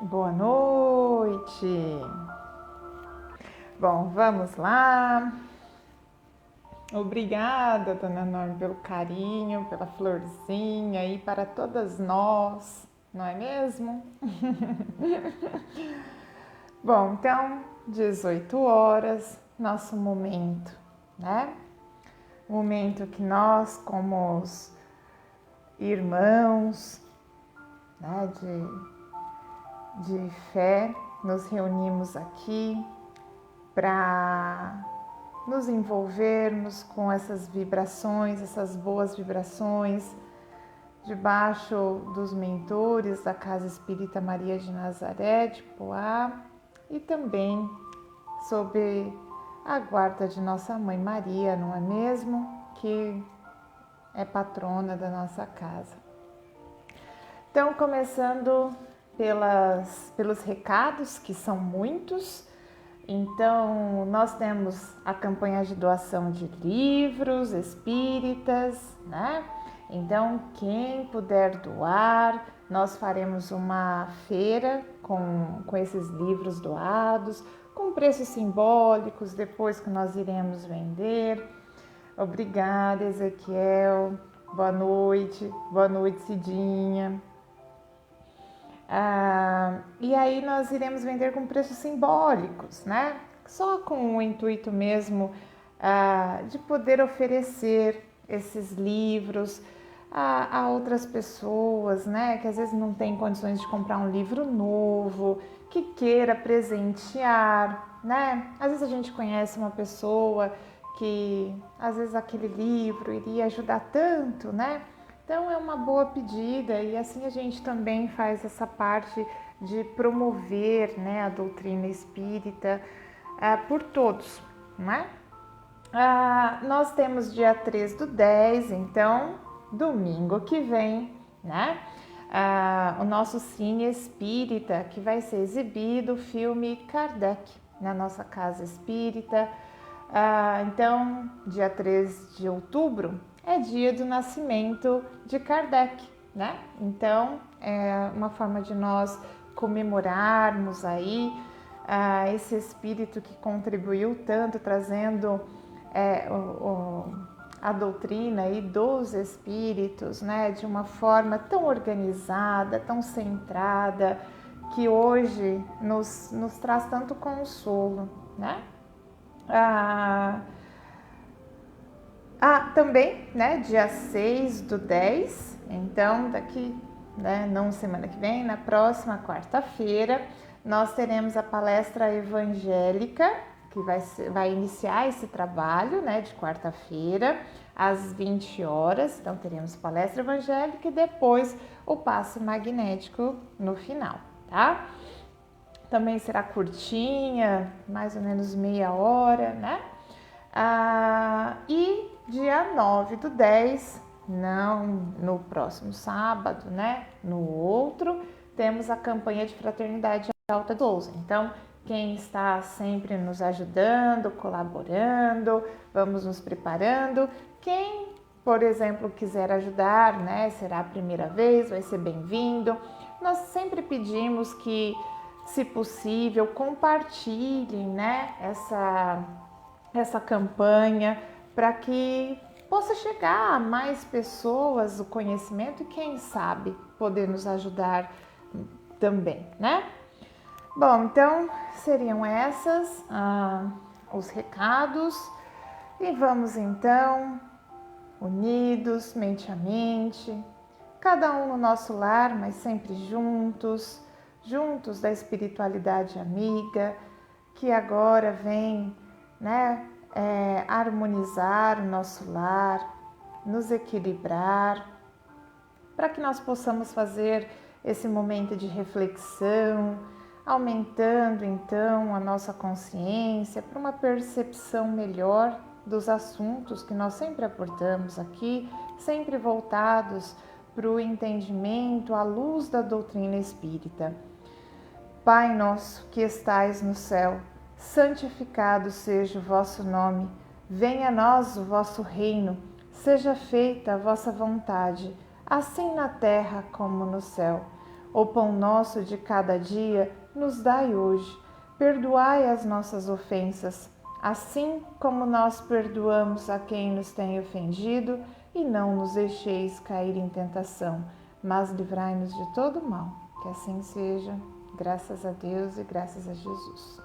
Boa noite! Bom, vamos lá. Obrigada, Dona Norma, pelo carinho, pela florzinha e para todas nós, não é mesmo? Bom, então, 18 horas, nosso momento, né? Momento que nós, como os irmãos, né, de fé, nos reunimos aqui para nos envolvermos com essas vibrações, essas boas vibrações, debaixo dos mentores da Casa Espírita Maria de Nazaré, de Poá, e também sob a guarda de nossa Mãe Maria, não é mesmo? Que é patrona da nossa casa. Então, começando pelos recados, que são muitos. Então, nós temos a campanha de doação de livros espíritas, né? Então, quem puder doar, nós faremos uma feira com esses livros doados, com preços simbólicos, depois que nós iremos vender. Obrigada, Ezequiel. Boa noite Cidinha. E aí nós iremos vender com preços simbólicos, né? Só com o intuito mesmo de poder oferecer esses livros a outras pessoas, né? Que às vezes não tem condições de comprar um livro novo, que queira presentear, né? Às vezes a gente conhece uma pessoa que às vezes aquele livro iria ajudar tanto, né? Então é uma boa pedida e assim a gente também faz essa parte de promover, né, a doutrina espírita por todos, né? Nós temos dia 3/10, então domingo que vem, né? O nosso Cine Espírita, que vai ser exibido o filme Kardec na nossa Casa Espírita. Então, dia 3 de outubro é dia do nascimento de Kardec, né? Então, é uma forma de nós comemorarmos aí esse espírito que contribuiu tanto, trazendo a doutrina aí dos espíritos, né? De uma forma tão organizada, tão centrada, que hoje nos traz tanto consolo, né? Também, né, dia 6/10, então daqui, né, não semana que vem, na próxima quarta-feira, nós teremos a palestra evangélica, que vai iniciar esse trabalho, né, de quarta-feira, às 20 horas, então teremos palestra evangélica e depois o passe magnético no final, tá? Também será curtinha, mais ou menos meia hora, né? E dia 9/10, não no próximo sábado, né? No outro, temos a campanha de fraternidade Alta de Lousa. Então, quem está sempre nos ajudando, colaborando, vamos nos preparando. Quem, por exemplo, quiser ajudar, né? Será a primeira vez, vai ser bem-vindo. Nós sempre pedimos que, se possível, compartilhem, né? Essa campanha para que possa chegar a mais pessoas o conhecimento e quem sabe poder nos ajudar também, né? Bom, então seriam essas os recados e vamos então unidos, mente a mente, cada um no nosso lar, mas sempre juntos da espiritualidade amiga que agora vem, né, harmonizar o nosso lar, nos equilibrar, para que nós possamos fazer esse momento de reflexão, aumentando então a nossa consciência para uma percepção melhor dos assuntos que nós sempre abordamos aqui, sempre voltados para o entendimento à luz da doutrina espírita. Pai nosso que estais no céu, santificado seja o vosso nome, venha a nós o vosso reino, seja feita a vossa vontade, assim na terra como no céu. O pão nosso de cada dia nos dai hoje. Perdoai as nossas ofensas, assim como nós perdoamos a quem nos tem ofendido, e não nos deixeis cair em tentação, mas livrai-nos de todo mal. Que assim seja, graças a Deus e graças a Jesus.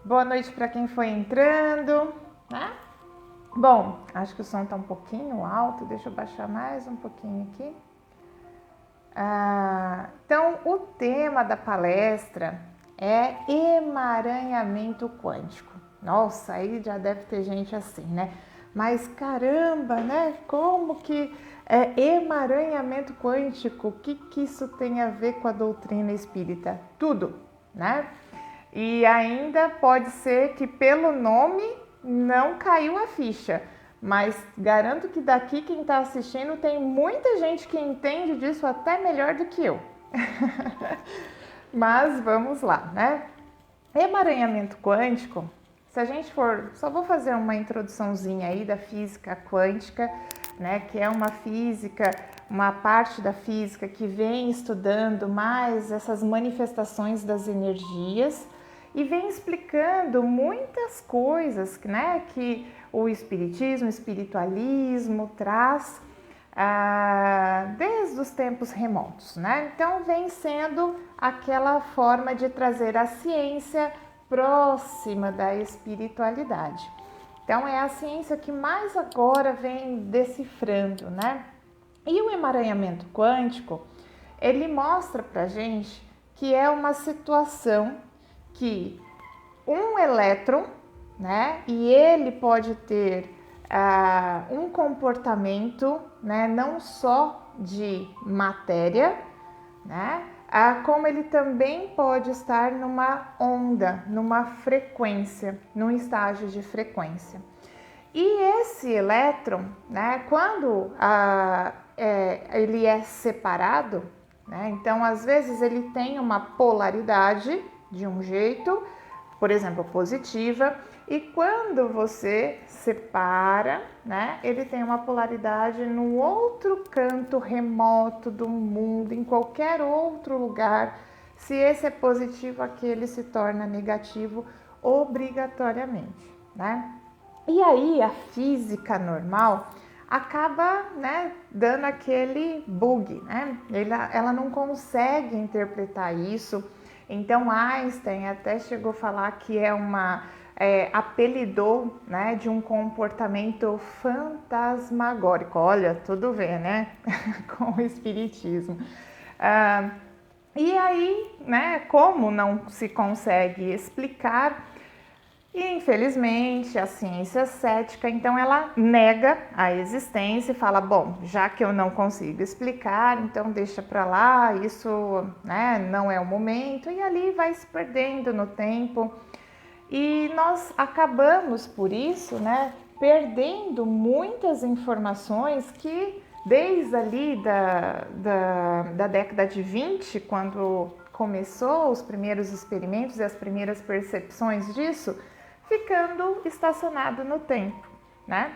Boa noite para quem foi entrando, né? Bom, acho que o som está um pouquinho alto, deixa eu baixar mais um pouquinho aqui. Então, o tema da palestra é emaranhamento quântico. Nossa, aí já deve ter gente assim, né? Mas caramba, né? Como que é emaranhamento quântico? O que isso tem a ver com a doutrina espírita? Tudo, né? E ainda pode ser que pelo nome não caiu a ficha. Mas garanto que daqui quem está assistindo tem muita gente que entende disso até melhor do que eu. Mas vamos lá, né? Emaranhamento quântico, se a gente for... Só vou fazer uma introduçãozinha aí da física quântica, né? Que é uma física, uma parte da física que vem estudando mais essas manifestações das energias e vem explicando muitas coisas, né? Que o espiritismo, o espiritualismo traz desde os tempos remotos, né? Então vem sendo aquela forma de trazer a ciência próxima da espiritualidade. Então é a ciência que mais agora vem decifrando, né? E o emaranhamento quântico, ele mostra pra gente que é uma situação que um elétron, né? E ele pode ter um comportamento, né? Não só de matéria, né? Como ele também pode estar numa onda, numa frequência, num estágio de frequência. E esse elétron, né? Quando ele é separado, né? Então às vezes ele tem uma polaridade de um jeito, por exemplo, positiva, e quando você separa, né, ele tem uma polaridade no outro canto remoto do mundo, em qualquer outro lugar. Se esse é positivo, aquele se torna negativo obrigatoriamente, né? E aí a física normal acaba, né, dando aquele bug, né? Ela não consegue interpretar isso. Então Einstein até chegou a falar que apelidou, né, de um comportamento fantasmagórico. Olha, tudo bem, né? Com o espiritismo. E aí, né, como não se consegue explicar, infelizmente, a ciência cética, então ela nega a existência e fala, bom, já que eu não consigo explicar, então deixa para lá, isso, né, não é o momento, e ali vai se perdendo no tempo. E nós acabamos, por isso, né, perdendo muitas informações que desde ali da década de 20, quando começou os primeiros experimentos e as primeiras percepções disso, ficando estacionado no tempo, né?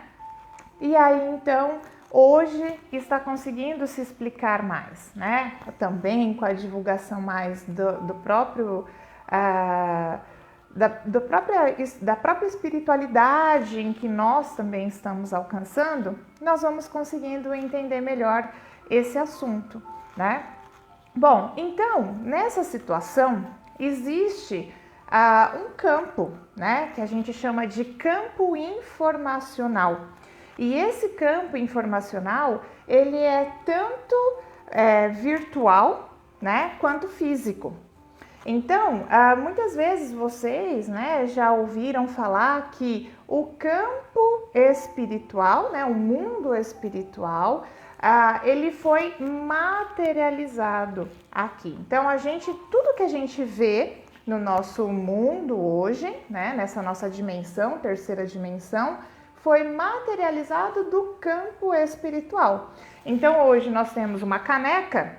E aí, então, hoje está conseguindo se explicar mais, né? Também com a divulgação mais da própria espiritualidade em que nós também estamos alcançando, nós vamos conseguindo entender melhor esse assunto, né? Bom, então, nessa situação, existe um campo, né, que a gente chama de campo informacional. E esse campo informacional, ele é tanto virtual, né, quanto físico. Então, muitas vezes vocês, né, já ouviram falar que o campo espiritual, né, o mundo espiritual, ele foi materializado aqui. Então, tudo que a gente vê no nosso mundo hoje, né, nessa nossa dimensão, terceira dimensão, foi materializado do campo espiritual. Então, hoje nós temos uma caneca,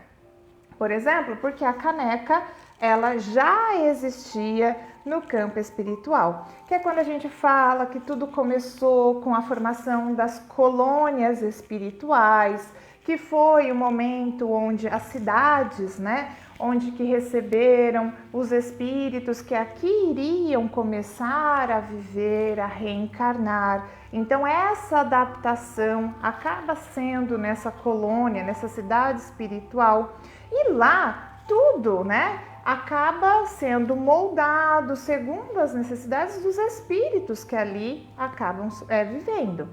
por exemplo, porque a caneca ela já existia no campo espiritual, que é quando a gente fala que tudo começou com a formação das colônias espirituais, que foi o momento onde as cidades, né, onde que receberam os espíritos que aqui iriam começar a viver, a reencarnar. Então essa adaptação acaba sendo nessa colônia, nessa cidade espiritual, e lá tudo, né, acaba sendo moldado segundo as necessidades dos espíritos que ali acabam vivendo.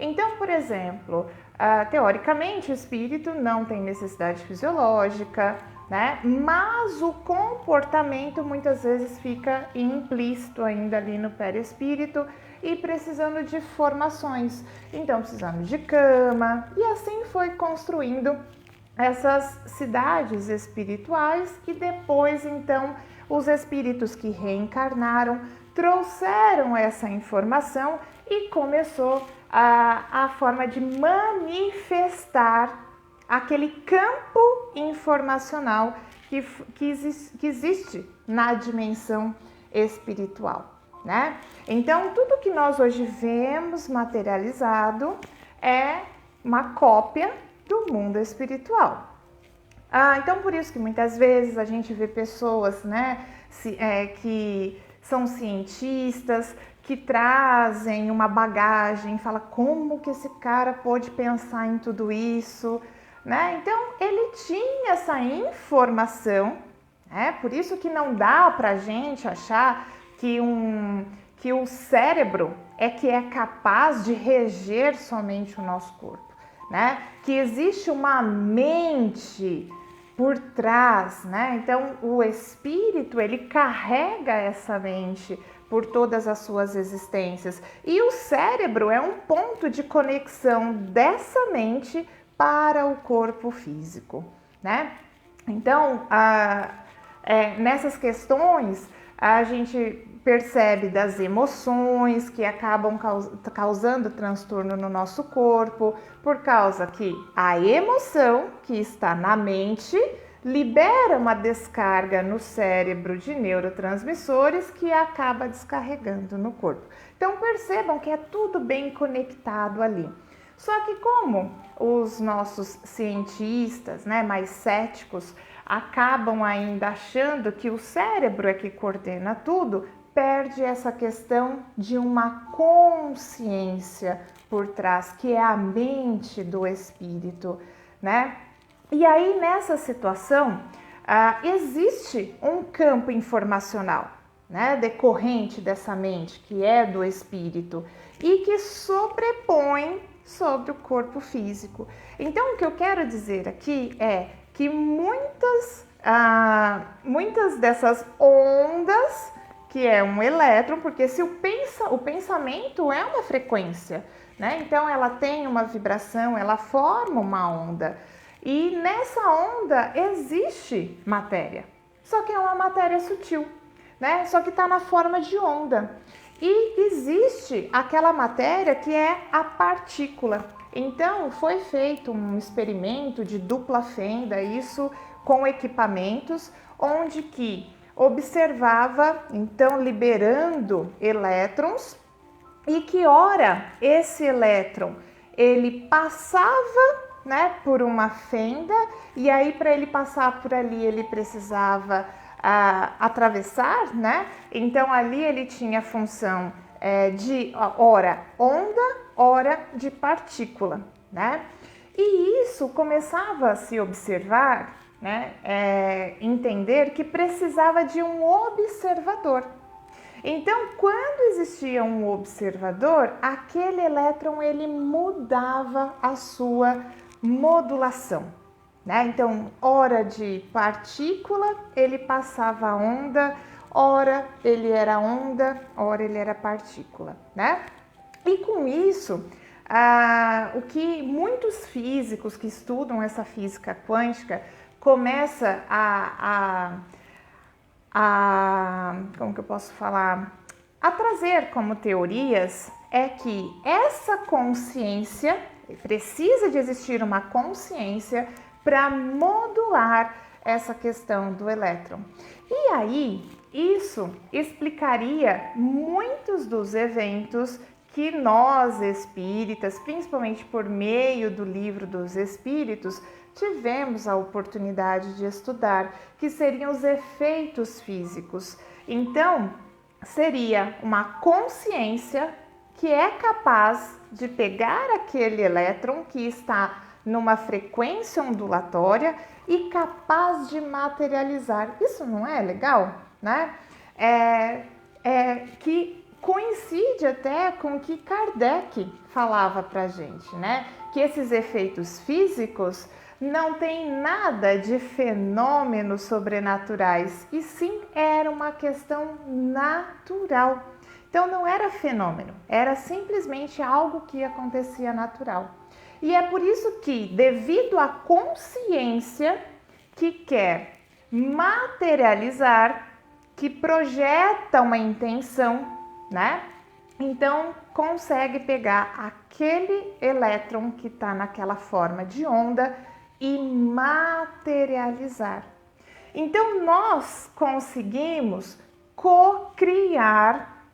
Então, por exemplo, teoricamente o espírito não tem necessidade fisiológica, né? Mas o comportamento muitas vezes fica implícito ainda ali no perispírito e precisando de formações, então precisando de cama, e assim foi construindo essas cidades espirituais, e depois então os espíritos que reencarnaram trouxeram essa informação e começou a forma de manifestar aquele campo informacional que existe na dimensão espiritual, né? Então, tudo que nós hoje vemos materializado é uma cópia do mundo espiritual. Então, por isso que muitas vezes a gente vê pessoas, né, que são cientistas, que trazem uma bagagem, fala como que esse cara pôde pensar em tudo isso, né? Então, ele tinha essa informação, né? Por isso que não dá pra gente achar que o cérebro é capaz de reger somente o nosso corpo, né? Que existe uma mente por trás, né? Então, o espírito, ele carrega essa mente por todas as suas existências. E o cérebro é um ponto de conexão dessa mente para o corpo físico, né? Então, nessas questões, a gente percebe das emoções que acabam causando transtorno no nosso corpo, por causa que a emoção que está na mente libera uma descarga no cérebro de neurotransmissores que acaba descarregando no corpo. Então percebam que é tudo bem conectado ali. Só que como os nossos cientistas, né, mais céticos, acabam ainda achando que o cérebro é que coordena tudo, perde essa questão de uma consciência por trás, que é a mente do espírito, né? E aí, nessa situação, existe um campo informacional, né, decorrente dessa mente, que é do espírito, e que sobrepõe sobre o corpo físico. Então, o que eu quero dizer aqui é que muitas dessas ondas, que é um elétron, porque se o pensamento é uma frequência, né? Então ela tem uma vibração, ela forma uma onda. E nessa onda existe matéria, só que é uma matéria sutil, né? Só que está na forma de onda. E existe aquela matéria que é a partícula. Então foi feito um experimento de dupla fenda, isso com equipamentos, onde que observava, então, liberando elétrons, e que ora esse elétron ele passava, né, por uma fenda, e aí para ele passar por ali ele precisava atravessar, né? Então ali ele tinha a função de ora onda, ora de partícula, né? E isso começava a se observar, né? Entender que precisava de um observador. Então, quando existia um observador, aquele elétron ele mudava a sua modulação, né? Então, ora de partícula, ele passava a onda, ora ele era onda, ora ele era partícula, né? E com isso, o que muitos físicos que estudam essa física quântica começa como que eu posso falar? A trazer como teorias é que essa consciência, precisa de existir uma consciência para modular essa questão do elétron. E aí, isso explicaria muitos dos eventos que nós espíritas, principalmente por meio do Livro dos Espíritos, tivemos a oportunidade de estudar, que seriam os efeitos físicos. Então, seria uma consciência que é capaz de pegar aquele elétron que está numa frequência ondulatória e capaz de materializar. Isso não é legal, né? Que coincide até com o que Kardec falava pra gente, né? Que esses efeitos físicos não tem nada de fenômenos sobrenaturais, e sim era uma questão natural. Então não era fenômeno, era simplesmente algo que acontecia natural. E é por isso que, devido à consciência que quer materializar, que projeta uma intenção, né? Então consegue pegar aquele elétron que está naquela forma de onda e materializar. Então nós conseguimos co-criar,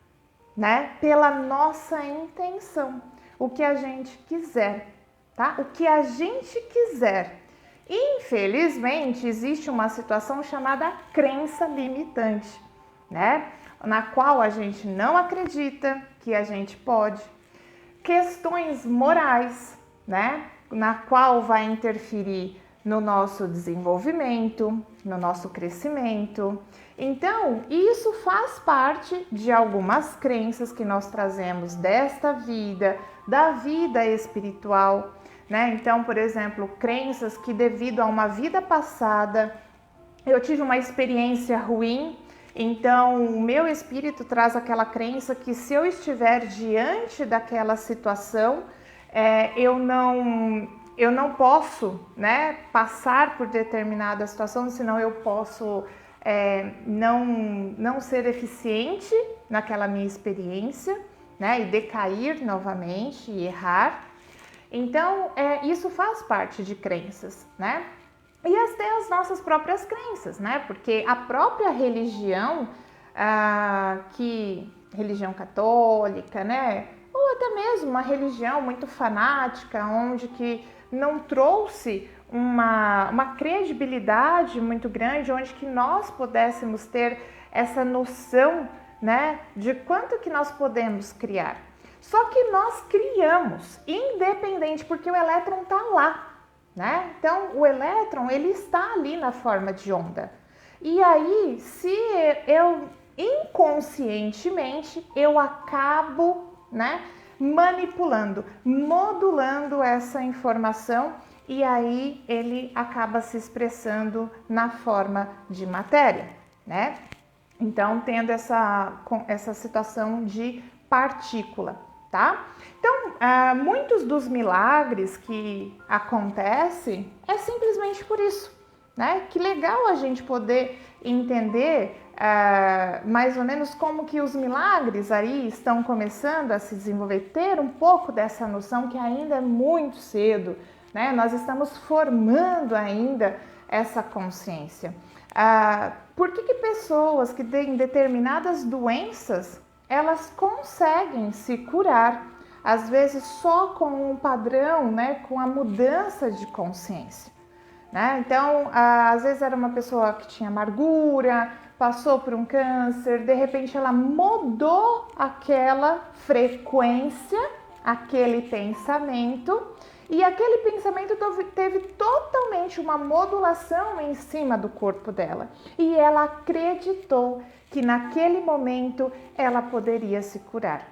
né, pela nossa intenção, o que a gente quiser, tá? O que a gente quiser. Infelizmente, existe uma situação chamada crença limitante, né? Na qual a gente não acredita que a gente pode. Questões morais, né? Na qual vai interferir no nosso desenvolvimento, no nosso crescimento. Então, isso faz parte de algumas crenças que nós trazemos desta vida, da vida espiritual, né? Então, por exemplo, crenças que devido a uma vida passada eu tive uma experiência ruim, então o meu espírito traz aquela crença que se eu estiver diante daquela situação, eu não posso, né, passar por determinada situação, senão eu posso não ser eficiente naquela minha experiência, né, e decair novamente e errar. Então, isso faz parte de crenças, né? E até as nossas próprias crenças, né? Porque a própria religião, religião católica, né? Ou até mesmo uma religião muito fanática, onde que não trouxe uma credibilidade muito grande, onde que nós pudéssemos ter essa noção, né, de quanto que nós podemos criar. Só que nós criamos, independente, porque o elétron está lá, né? Então, o elétron, ele está ali na forma de onda. E aí, se eu inconscientemente, eu acabo, né, manipulando, modulando essa informação, e aí ele acaba se expressando na forma de matéria, né? Então, tendo essa situação de partícula, tá? Então, muitos dos milagres que acontecem é simplesmente por isso, né? Que legal a gente poder entender mais ou menos como que os milagres aí estão começando a se desenvolver, ter um pouco dessa noção que ainda é muito cedo, né? Nós estamos formando ainda essa consciência. Por que pessoas que têm determinadas doenças, elas conseguem se curar, às vezes só com um padrão, né, com a mudança de consciência, né? Então, às vezes era uma pessoa que tinha amargura, passou por um câncer, de repente ela mudou aquela frequência, aquele pensamento, e aquele pensamento teve totalmente uma modulação em cima do corpo dela. E ela acreditou que naquele momento ela poderia se curar.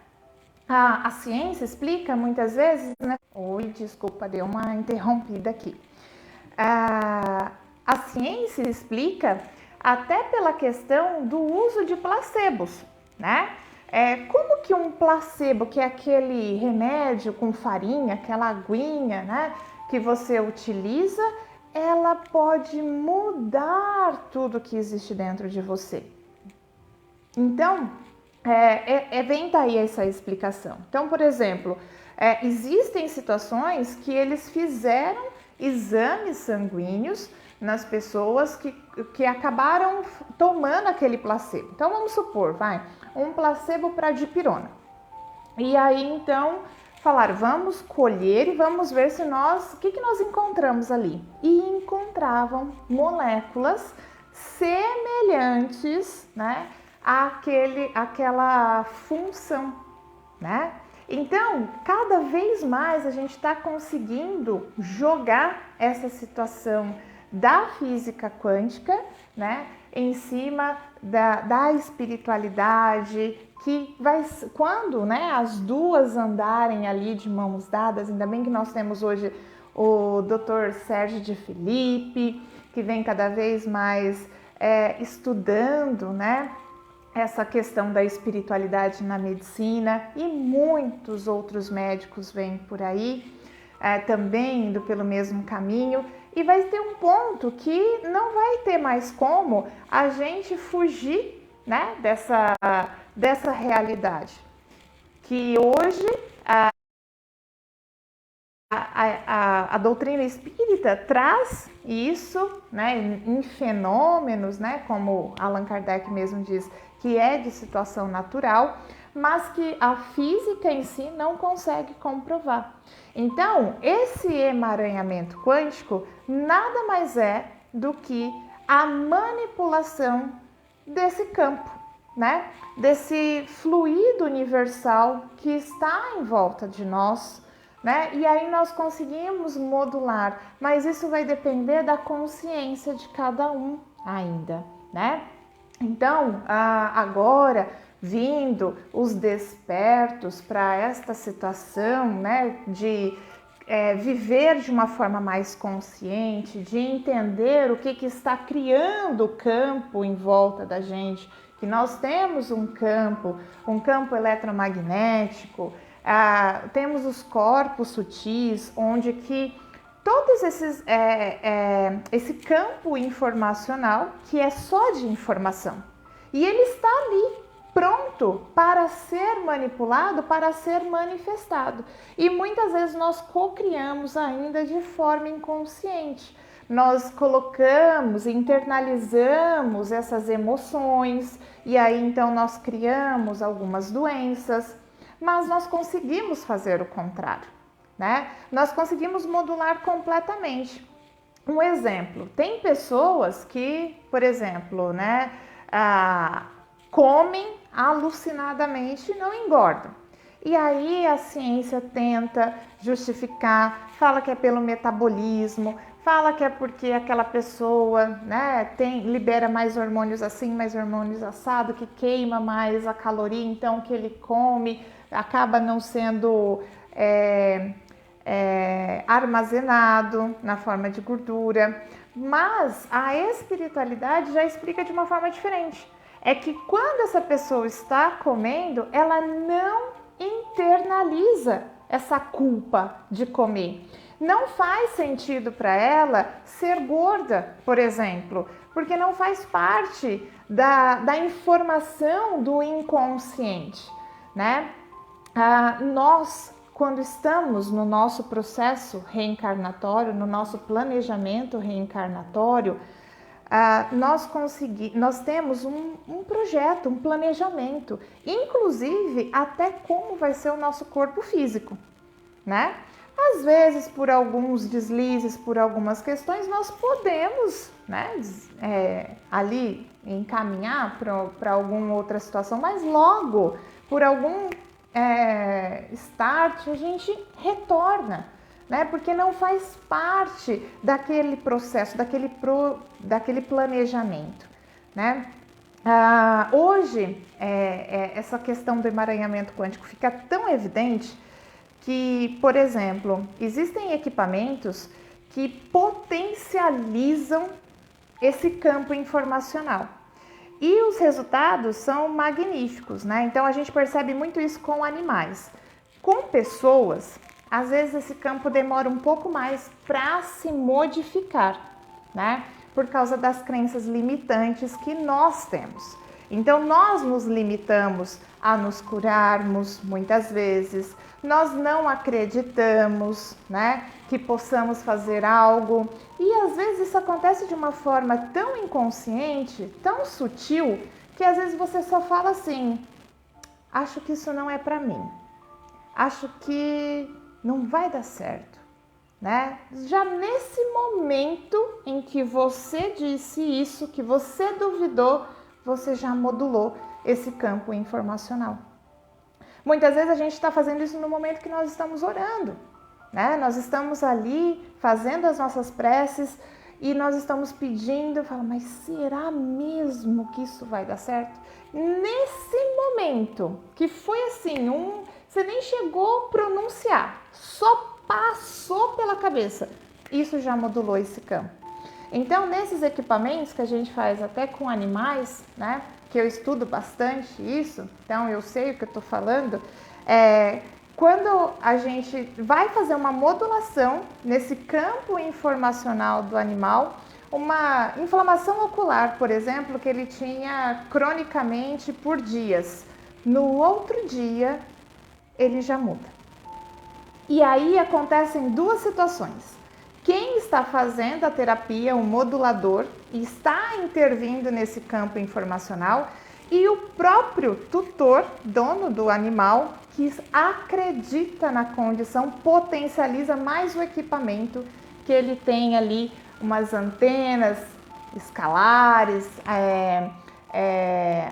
A ciência explica muitas vezes, né? Oi, desculpa, deu uma interrompida aqui. A ciência explica até pela questão do uso de placebos, né? Como que um placebo, que é aquele remédio com farinha, aquela aguinha, né, que você utiliza, ela pode mudar tudo que existe dentro de você. Então, vem daí essa explicação. Então, por exemplo, existem situações que eles fizeram exames sanguíneos nas pessoas que acabaram tomando aquele placebo. Então, vamos supor, um placebo para dipirona. E aí então falaram, vamos colher e vamos ver se o que nós encontramos ali. E encontravam moléculas semelhantes, né, àquela função, né? Então, cada vez mais a gente está conseguindo jogar essa situação da física quântica, né, em cima da espiritualidade, que vai, quando, né, as duas andarem ali de mãos dadas, ainda bem que nós temos hoje o Dr. Sérgio de Felipe, que vem cada vez mais estudando, né, essa questão da espiritualidade na medicina, e muitos outros médicos vêm por aí, também indo pelo mesmo caminho, e vai ter um ponto que não vai ter mais como a gente fugir, né, dessa realidade, que hoje a doutrina espírita traz isso, né, em fenômenos, né, como Allan Kardec mesmo diz, que é de situação natural, mas que a física em si não consegue comprovar. Então, esse emaranhamento quântico nada mais é do que a manipulação desse campo, né, desse fluido universal que está em volta de nós, né? E aí nós conseguimos modular, mas isso vai depender da consciência de cada um ainda, né? Então, agora vindo os despertos para esta situação, né, de viver de uma forma mais consciente, de entender o que está criando o campo em volta da gente, que nós temos um campo eletromagnético, temos os corpos sutis, onde que todos esse campo informacional, que é só de informação, e ele está ali, pronto para ser manipulado, para ser manifestado. E muitas vezes nós co-criamos ainda de forma inconsciente. Nós colocamos, internalizamos essas emoções, e aí então nós criamos algumas doenças, mas nós conseguimos fazer o contrário, né? Nós conseguimos modular completamente. Um exemplo, tem pessoas que, por exemplo, né, comem alucinadamente e não engordam. E aí a ciência tenta justificar, fala que é pelo metabolismo, fala que é porque aquela pessoa, né, libera mais hormônios assim, mais hormônios assado, que queima mais a caloria, então que ele come acaba não sendo armazenado na forma de gordura. Mas a espiritualidade já explica de uma forma diferente. É que quando essa pessoa está comendo, ela não internaliza essa culpa de comer. Não faz sentido para ela ser gorda, por exemplo, porque não faz parte da informação do inconsciente, né? Nós, quando estamos no nosso processo reencarnatório, no nosso planejamento reencarnatório, nós temos um projeto, um planejamento, inclusive até como vai ser o nosso corpo físico, né? Às vezes, por alguns deslizes, por algumas questões, nós podemos, né, ali encaminhar para alguma outra situação, mas logo, por algum start, a gente retorna, né? Porque não faz parte daquele processo, daquele planejamento, né? Hoje, essa questão do emaranhamento quântico fica tão evidente que, por exemplo, existem equipamentos que potencializam esse campo informacional. E os resultados são magníficos, né? Então a gente percebe muito isso com animais. Com pessoas, às vezes esse campo demora um pouco mais para se modificar, né? Por causa das crenças limitantes que nós temos. Então nós nos limitamos a nos curarmos muitas vezes, nós não acreditamos, né, que possamos fazer algo, e às vezes isso acontece de uma forma tão inconsciente, tão sutil, que às vezes você só fala assim: acho que isso não é para mim, acho que não vai dar certo, né? Já nesse momento em que você disse isso, que você duvidou, você já modulou esse campo informacional. Muitas vezes a gente está fazendo isso no momento que nós estamos orando, né? Nós estamos ali fazendo as nossas preces e nós estamos pedindo, fala, mas será mesmo que isso vai dar certo? Nesse momento, que foi assim, você nem chegou a pronunciar, só passou pela cabeça, isso já modulou esse campo. Então, nesses equipamentos que a gente faz até com animais, né, que eu estudo bastante isso, então eu sei o que eu estou falando, quando a gente vai fazer uma modulação nesse campo informacional do animal, uma inflamação ocular, por exemplo, que ele tinha cronicamente por dias, no outro dia ele já muda. E aí acontecem duas situações. Quem está fazendo a terapia, o modulador, está intervindo nesse campo informacional e o próprio tutor, dono do animal, que acredita na condição, potencializa mais o equipamento que ele tem ali, umas antenas escalares,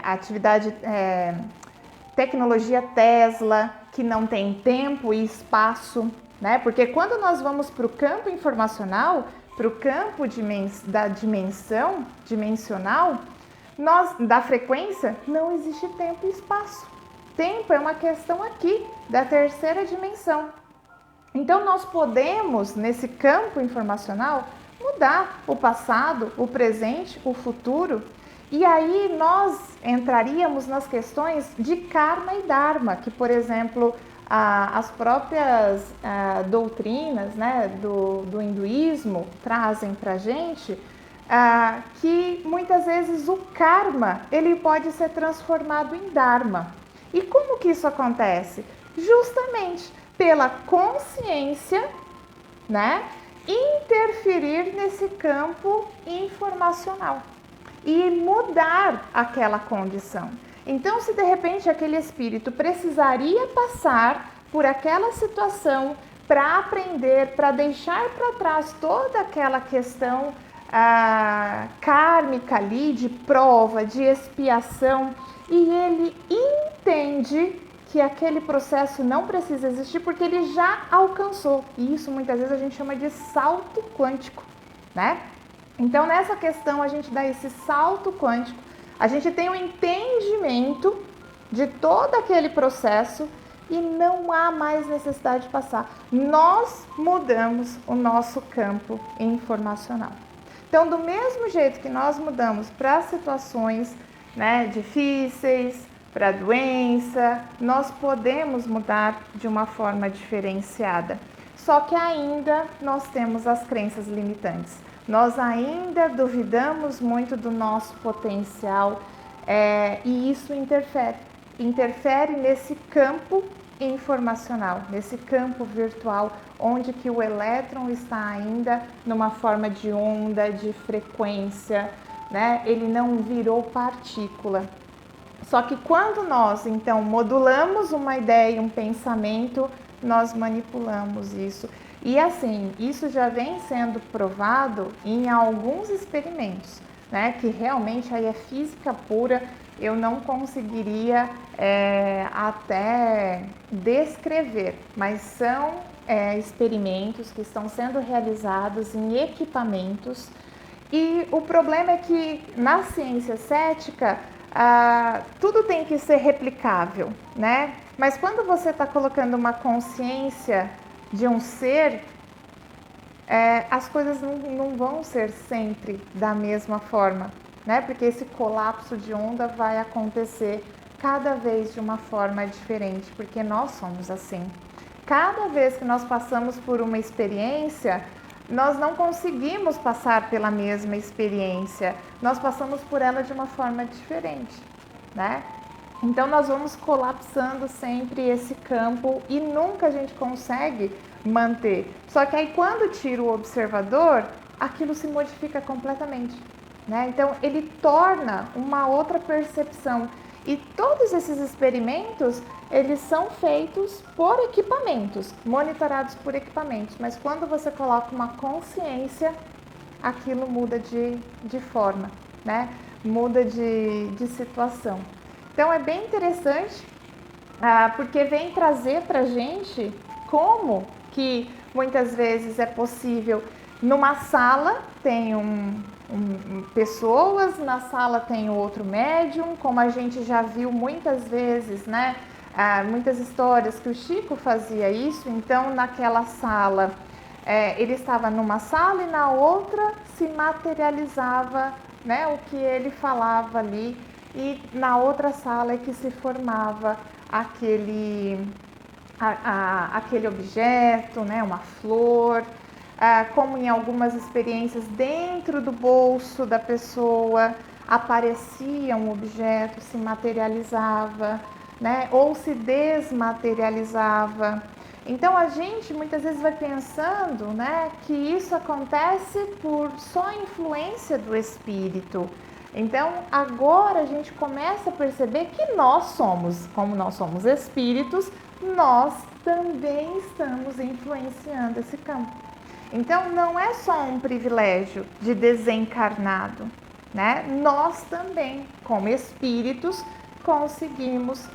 atividade, tecnologia Tesla, que não tem tempo e espaço, né? Porque quando nós vamos para o campo informacional, para o campo da dimensional, da frequência, não existe tempo e espaço. Tempo é uma questão aqui, da terceira dimensão. Então, nós podemos, nesse campo informacional, mudar o passado, o presente, o futuro. E aí nós entraríamos nas questões de karma e dharma, que, por exemplo, as próprias doutrinas, né, do hinduísmo trazem para a gente, que muitas vezes o karma ele pode ser transformado em dharma. E como que isso acontece? Justamente pela consciência, né, interferir nesse campo informacional e mudar aquela condição. Então, se de repente aquele espírito precisaria passar por aquela situação para aprender, para deixar para trás toda aquela questão kármica ali, de prova, de expiação, e ele entende que aquele processo não precisa existir porque ele já alcançou. E isso muitas vezes a gente chama de salto quântico, né? Então, nessa questão, a gente dá esse salto quântico, a gente tem um entendimento de todo aquele processo e não há mais necessidade de passar. Nós mudamos o nosso campo informacional. Então, do mesmo jeito que nós mudamos para situações, né, difíceis, para doença, nós podemos mudar de uma forma diferenciada. Só que ainda nós temos as crenças limitantes. Nós ainda duvidamos muito do nosso potencial e isso interfere nesse campo informacional, nesse campo virtual, onde que o elétron está ainda numa forma de onda, de frequência, né? Ele não virou partícula. Só que quando nós, então, modulamos uma ideia, um pensamento, nós manipulamos isso. E assim, isso já vem sendo provado em alguns experimentos, né? Que realmente aí é física pura, eu não conseguiria até descrever, mas são experimentos que estão sendo realizados em equipamentos. E o problema é que na ciência cética, tudo tem que ser replicável, né? Mas quando você está colocando uma consciência de um ser, as coisas não vão ser sempre da mesma forma, né? Porque esse colapso de onda vai acontecer cada vez de uma forma diferente, porque nós somos assim. Cada vez que nós passamos por uma experiência, nós não conseguimos passar pela mesma experiência, nós passamos por ela de uma forma diferente, né? Então nós vamos colapsando sempre esse campo e nunca a gente consegue manter. Só que aí quando tira o observador, aquilo se modifica completamente, né? Então ele torna uma outra percepção. E todos esses experimentos, eles são feitos por equipamentos, monitorados por equipamentos. Mas quando você coloca uma consciência, aquilo muda de forma, né? Muda de situação. Então é bem interessante, porque vem trazer para a gente como que muitas vezes é possível. Numa sala tem pessoas, na sala tem outro médium, como a gente já viu muitas vezes, né? Muitas histórias que o Chico fazia isso. Então naquela sala, ele estava numa sala e na outra se materializava, né, o que ele falava ali, e na outra sala é que se formava aquele objeto, né, uma flor, como em algumas experiências dentro do bolso da pessoa aparecia um objeto, se materializava, né, ou se desmaterializava. Então a gente muitas vezes vai pensando, né, que isso acontece por só influência do espírito. Então agora a gente começa a perceber que nós somos, como nós somos espíritos, nós também estamos influenciando esse campo. Então não é só um privilégio de desencarnado, né? Nós também, como espíritos, conseguimos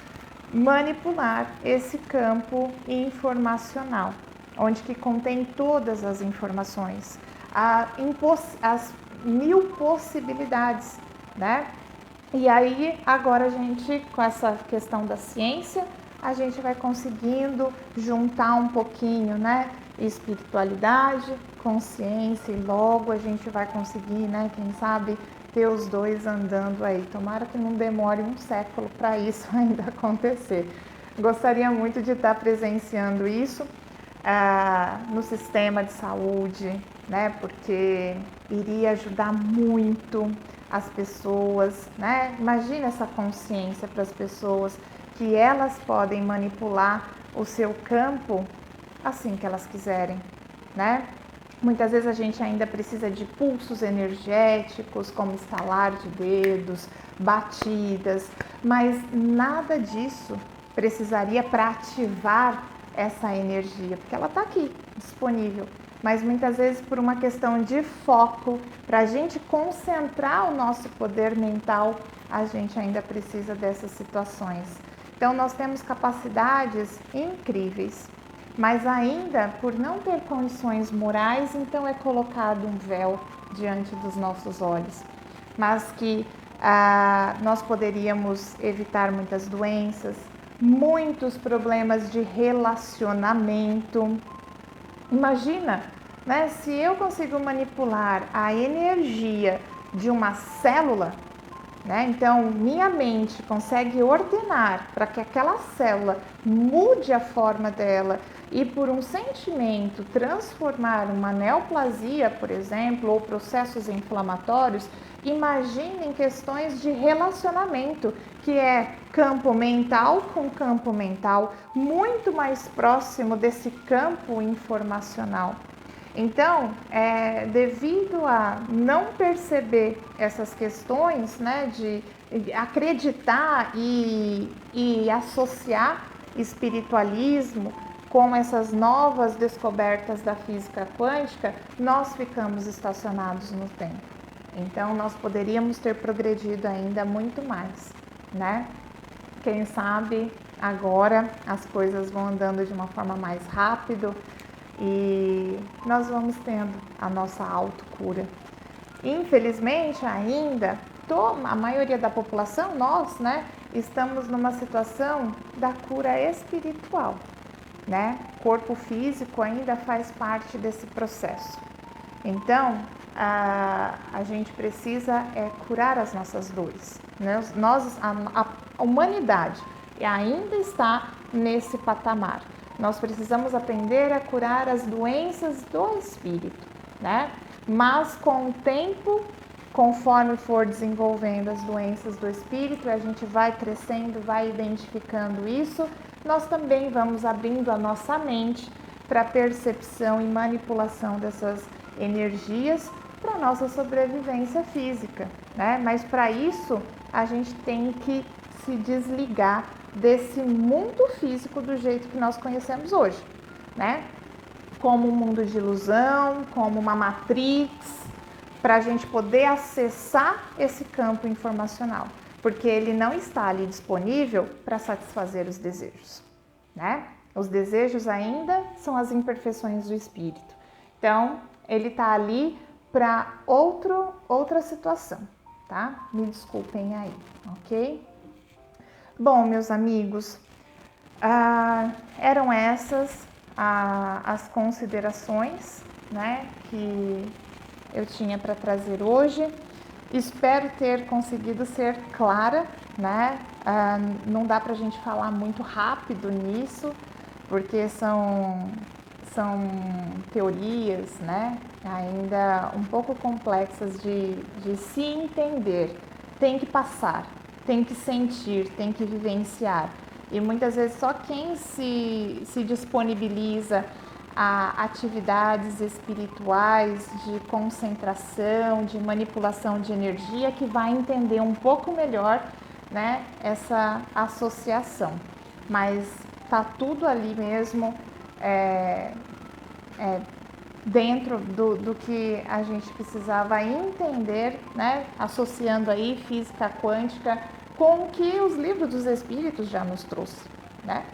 manipular esse campo informacional, onde que contém todas as informações, as 1000 possibilidades, né? E aí agora a gente, com essa questão da ciência, a gente vai conseguindo juntar um pouquinho, né? Espiritualidade, consciência, e logo a gente vai conseguir, né? Quem sabe ter os dois andando aí. Tomara que não demore um século para isso ainda acontecer. Gostaria muito de estar presenciando isso no sistema de saúde, né? Porque iria ajudar muito as pessoas, né? Imagina essa consciência para as pessoas, que elas podem manipular o seu campo assim que elas quiserem, né? Muitas vezes a gente ainda precisa de pulsos energéticos, como estalar de dedos, batidas, mas nada disso precisaria para ativar essa energia, porque ela está aqui, disponível. Mas muitas vezes por uma questão de foco, para a gente concentrar o nosso poder mental, a gente ainda precisa dessas situações. Então nós temos capacidades incríveis, mas ainda por não ter condições morais, então é colocado um véu diante dos nossos olhos. Mas que nós poderíamos evitar muitas doenças, muitos problemas de relacionamento. Imagina, né, se eu consigo manipular a energia de uma célula, né, então minha mente consegue ordenar para que aquela célula mude a forma dela e por um sentimento transformar uma neoplasia, por exemplo, ou processos inflamatórios. Imaginem questões de relacionamento, que é campo mental com campo mental, muito mais próximo desse campo informacional. Então, devido a não perceber essas questões, né, de acreditar e associar espiritualismo com essas novas descobertas da física quântica, nós ficamos estacionados no tempo. Então, nós poderíamos ter progredido ainda muito mais, né? Quem sabe agora as coisas vão andando de uma forma mais rápida e nós vamos tendo a nossa autocura. Infelizmente, ainda, a maioria da população, nós, né, estamos numa situação da cura espiritual, né? O corpo físico ainda faz parte desse processo. Então, a gente precisa curar as nossas dores, né? A humanidade ainda está nesse patamar. Nós precisamos aprender a curar as doenças do espírito, né? Mas com o tempo, conforme for desenvolvendo as doenças do espírito, a gente vai crescendo, vai identificando isso, nós também vamos abrindo a nossa mente para a percepção e manipulação dessas energias para a nossa sobrevivência física, né? Mas para isso a gente tem que se desligar desse mundo físico do jeito que nós conhecemos hoje, né? Como um mundo de ilusão, como uma matrix, para a gente poder acessar esse campo informacional, porque ele não está ali disponível para satisfazer os desejos, né? Os desejos ainda são as imperfeições do espírito. Então, ele está ali para outra situação, tá? Me desculpem aí, ok? Bom, meus amigos, eram essas as considerações, né, que eu tinha para trazer hoje. Espero ter conseguido ser clara, né? Não dá para a gente falar muito rápido nisso, porque são teorias, né, ainda um pouco complexas de se entender. Tem que passar, tem que sentir, tem que vivenciar. E muitas vezes só quem se disponibiliza a atividades espirituais de concentração, de manipulação de energia, que vai entender um pouco melhor, né, essa associação. Mas tá tudo ali mesmo dentro do que a gente precisava entender, né, associando aí física quântica com o que os livros dos espíritos já nos trouxeram, né?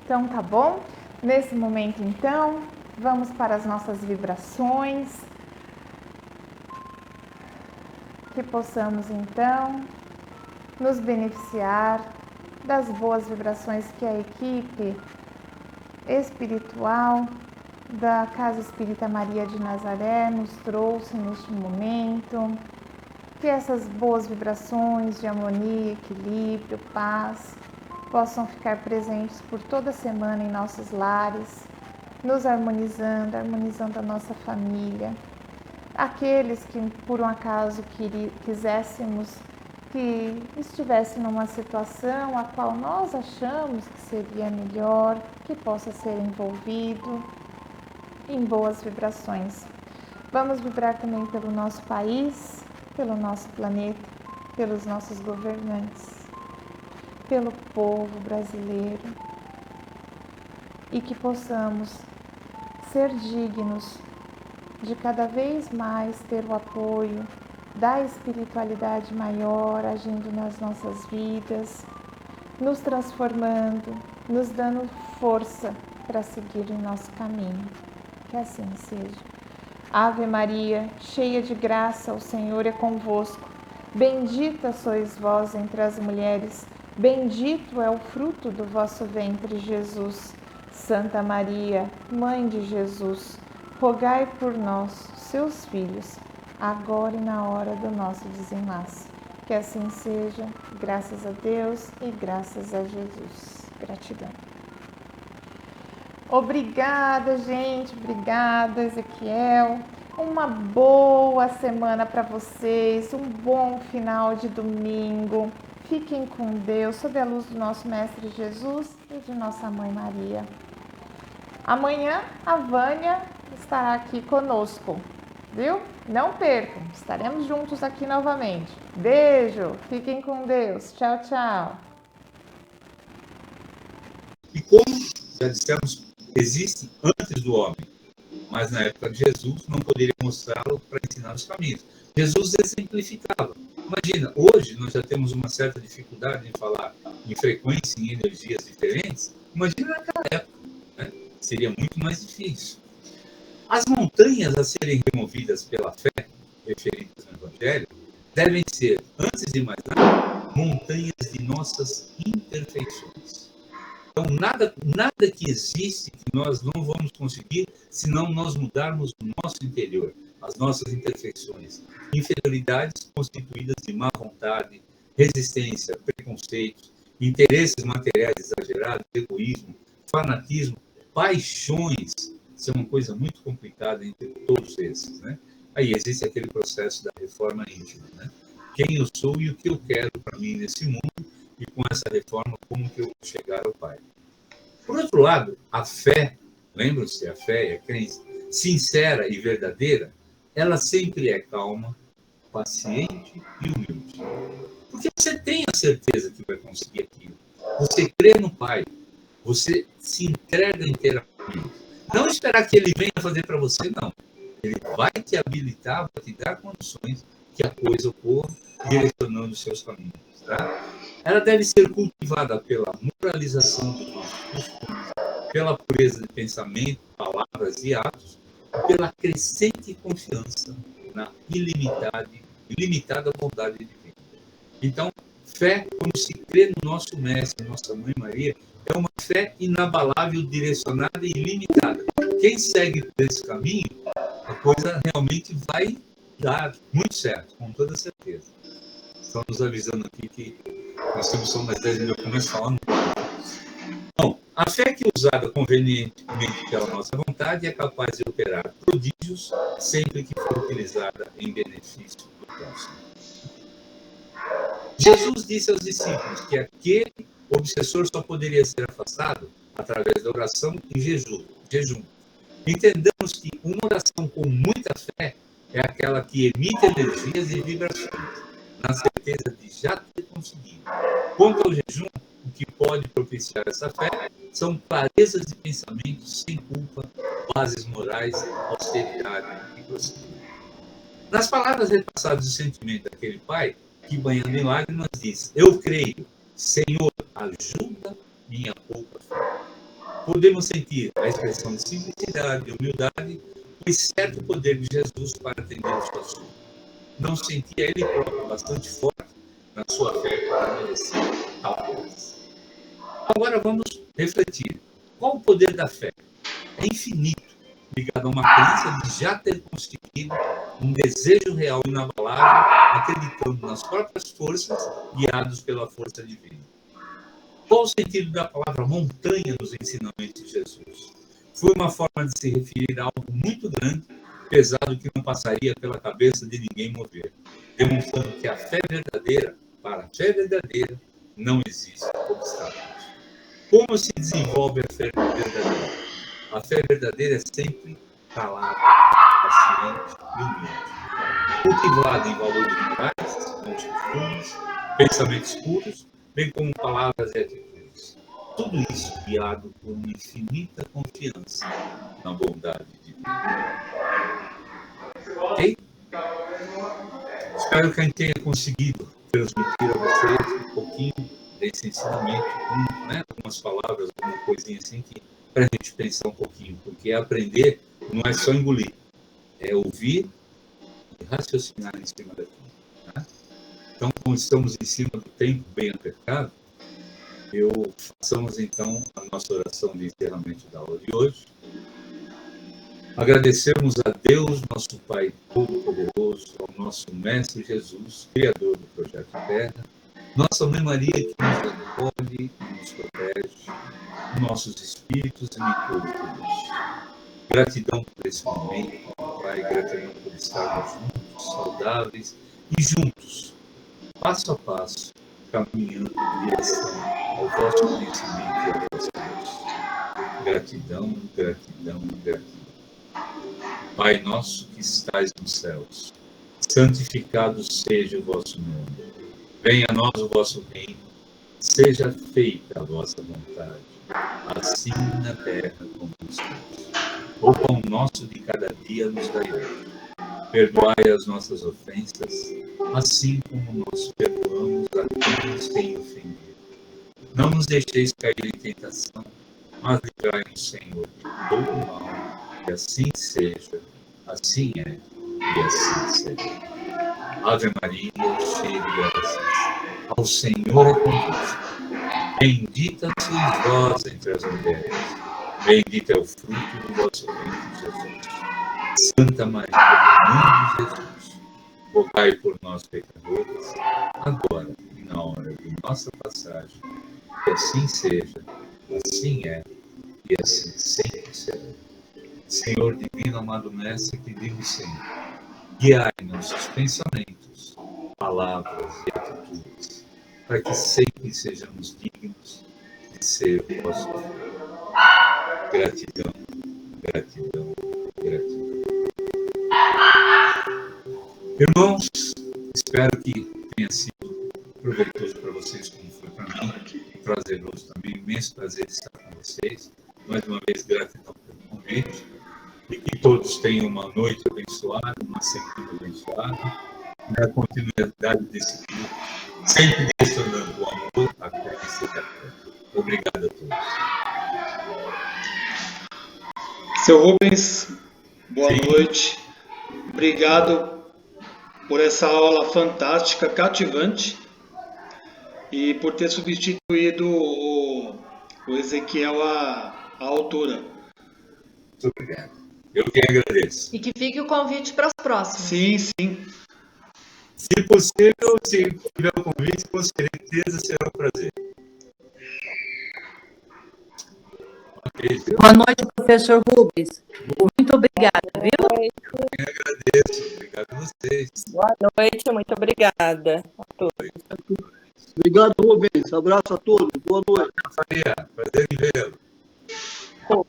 Então tá bom? Nesse momento então, vamos para as nossas vibrações, que possamos então nos beneficiar das boas vibrações que a equipe espiritual da Casa Espírita Maria de Nazaré nos trouxe neste momento. Que essas boas vibrações de harmonia, equilíbrio, paz possam ficar presentes por toda a semana em nossos lares, nos harmonizando a nossa família. Aqueles que por um acaso quiséssemos que estivesse numa situação a qual nós achamos que seria melhor, que possa ser envolvido em boas vibrações. Vamos vibrar também pelo nosso país, pelo nosso planeta, pelos nossos governantes, pelo povo brasileiro, e que possamos ser dignos de cada vez mais ter o apoio da espiritualidade maior agindo nas nossas vidas, nos transformando, nos dando força para seguir em nosso caminho. Que assim seja. Ave Maria, cheia de graça, o Senhor é convosco. Bendita sois vós entre as mulheres, bendito é o fruto do vosso ventre, Jesus. Santa Maria, Mãe de Jesus, rogai por nós, seus filhos, agora e na hora do nosso desenlace. Que assim seja, graças a Deus e graças a Jesus. Gratidão. Obrigada, gente. Obrigada, Ezequiel. Uma boa semana para vocês, um bom final de domingo. Fiquem com Deus, sob a luz do nosso Mestre Jesus e de nossa Mãe Maria. Amanhã a Vânia estará aqui conosco, viu? Não percam, estaremos juntos aqui novamente. Beijo, fiquem com Deus. Tchau, tchau. E como já dissemos, existe antes do homem, mas na época de Jesus não poderia mostrá-lo para ensinar os caminhos. Jesus exemplificava. Imagina, hoje nós já temos uma certa dificuldade em falar em frequência, em energias diferentes. Imagina naquela época, né? Seria muito mais difícil. As montanhas a serem removidas pela fé, referidas no Evangelho, devem ser, antes de mais nada, montanhas de nossas imperfeições. Então, nada que existe que nós não vamos conseguir se não nós mudarmos o nosso interior, as nossas imperfeições, inferioridades constituídas de má vontade, resistência, preconceitos, interesses materiais exagerados, egoísmo, fanatismo, paixões. Isso é uma coisa muito complicada entre todos esses, né? Aí existe aquele processo da reforma íntima, né? Quem eu sou e o que eu quero para mim nesse mundo, e com essa reforma, como que eu vou chegar ao Pai. Por outro lado, a fé, lembram-se, a fé, a crença sincera e verdadeira, ela sempre é calma, paciente e humilde. Por Porque você tem a certeza que vai conseguir aquilo. Você crê no Pai. Você se entrega inteiramente. Não esperar que Ele venha fazer para você, não. Ele vai te habilitar, vai te dar condições que a coisa ocorra, direcionando os seus caminhos. Tá? Ela deve ser cultivada pela moralização dos nossos costumes, pela pureza de pensamento, palavras e atos, pela crescente confiança na ilimitada bondade divina. Então, fé, quando se crê no nosso Mestre, nossa Mãe Maria, é uma fé inabalável, direcionada e ilimitada. Quem segue por esse caminho, a coisa realmente vai dar muito certo, com toda certeza. Estão nos avisando aqui que nós temos só mais 10 minutos, eu começo a falar. Bom, a fé que é usada convenientemente pela nossa vontade é capaz de operar prodígios sempre que for utilizada em benefício do próximo. Jesus disse aos discípulos que aquele obsessor só poderia ser afastado através da oração e jejum. Entendamos que uma oração com muita fé é aquela que emite energias e vibrações, na certeza de já ter conseguido. Quanto ao jejum, o que pode propiciar essa fé são clarezas de pensamento sem culpa, bases morais, austeridade e prosseguimento. Nas palavras repassadas do sentimento daquele pai, que banhando em lágrimas diz: eu creio, Senhor, ajuda minha pouca fé. Podemos sentir a expressão de simplicidade e humildade e certo poder de Jesus para atender o seu assunto. Não sentia ele próprio bastante forte na sua fé para merecer tal coisa. Agora vamos refletir. Qual o poder da fé? É infinito, ligado a uma crença de já ter conseguido um desejo real inabalável, acreditando nas próprias forças, guiados pela força divina. Qual o sentido da palavra montanha nos ensinamentos de Jesus? Foi uma forma de se referir a algo muito grande, pesado, que não passaria pela cabeça de ninguém mover, demonstrando que a fé verdadeira, para a fé verdadeira, não existe obstáculos. Como se desenvolve a fé verdadeira? A fé verdadeira é sempre calada, paciente e humilde, cultivada em valores morais, bons costumes, pensamentos puros, bem como palavras e atitudes. Tudo isso guiado por uma infinita confiança na bondade de Deus. Ok? Espero que a gente tenha conseguido transmitir a vocês um pouquinho desse ensinamento, algumas palavras, alguma coisinha assim, para a gente pensar um pouquinho, porque aprender não é só engolir, é ouvir e raciocinar em cima daquilo. Tá? Então, como estamos em cima do tempo bem apertado, façamos então a nossa oração de encerramento da aula de hoje. Agradecemos a Deus, nosso Pai Todo-Poderoso, ao nosso Mestre Jesus, Criador do Projeto Terra, nossa Mãe Maria, que nos acolhe e nos protege, nossos espíritos e mentores de Deus. Gratidão por esse momento, Pai, gratidão por estarmos juntos, saudáveis e juntos, passo a passo, caminhando em direção ao vosso conhecimento e à vossa luz. Gratidão, gratidão, gratidão. Pai nosso que estais nos céus, santificado seja o vosso nome. Venha a nós o vosso reino, seja feita a vossa vontade, assim na terra como nos céus. O pão nosso de cada dia nos dai hoje. Perdoai as nossas ofensas, assim como nós perdoamos a quem nos tem ofendido. Não nos deixeis cair em tentação, mas livrai-nos, Senhor, de todo mal, que assim seja, assim é, e assim será. Ave Maria, cheia de graças, ao Senhor é convosco. Bendita sois vós entre as mulheres, bendito é o fruto do vosso ventre, Jesus. Santa Maria, Mãe de Jesus, rogai por nós, pecadores, agora e na hora de nossa passagem. Que assim seja, assim é, e assim sempre será. Senhor divino, amado Mestre, pedimos sempre, guiai nossos pensamentos, palavras e atitudes, para que sempre sejamos dignos de ser o vosso filho. Gratidão, gratidão, gratidão. Irmãos, espero que tenha sido proveitoso para vocês, como foi para mim, prazeroso também, imenso prazer de estar com vocês. Mais uma vez, gratidão pelo convite. E que todos tenham uma noite abençoada, uma semana abençoada, na continuidade desse culto, sempre direcionando o amor a conhecer a fé. Obrigado a todos. Seu Rubens, boa Sim. noite. Obrigado por essa aula fantástica, cativante, e por ter substituído o Ezequiel à altura. Muito obrigado. Eu que agradeço. E que fique o convite para os próximos. Sim, sim. Se possível, se tiver o convite, com certeza será um prazer. Okay. Boa noite, professor Rubens. Muito obrigada, viu? Eu que agradeço. Obrigado a vocês. Boa noite, muito obrigada a todos. Obrigado, Rubens. Abraço a todos. Boa noite. Faria, prazer em vê-lo. Boa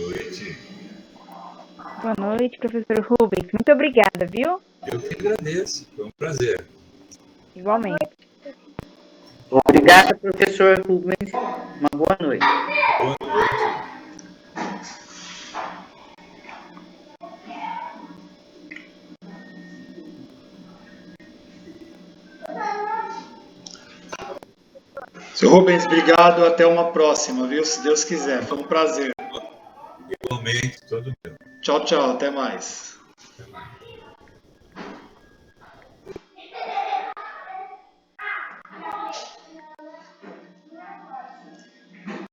noite. Boa noite, professor Rubens. Muito obrigada, viu? Eu que agradeço. Foi um prazer. Igualmente. Obrigada, professor Rubens. Uma boa noite. Boa noite. Seu Rubens, obrigado. Até uma próxima, viu? Se Deus quiser. Foi um prazer. Igualmente, todo meu. Tchau, tchau. Até mais. Até mais.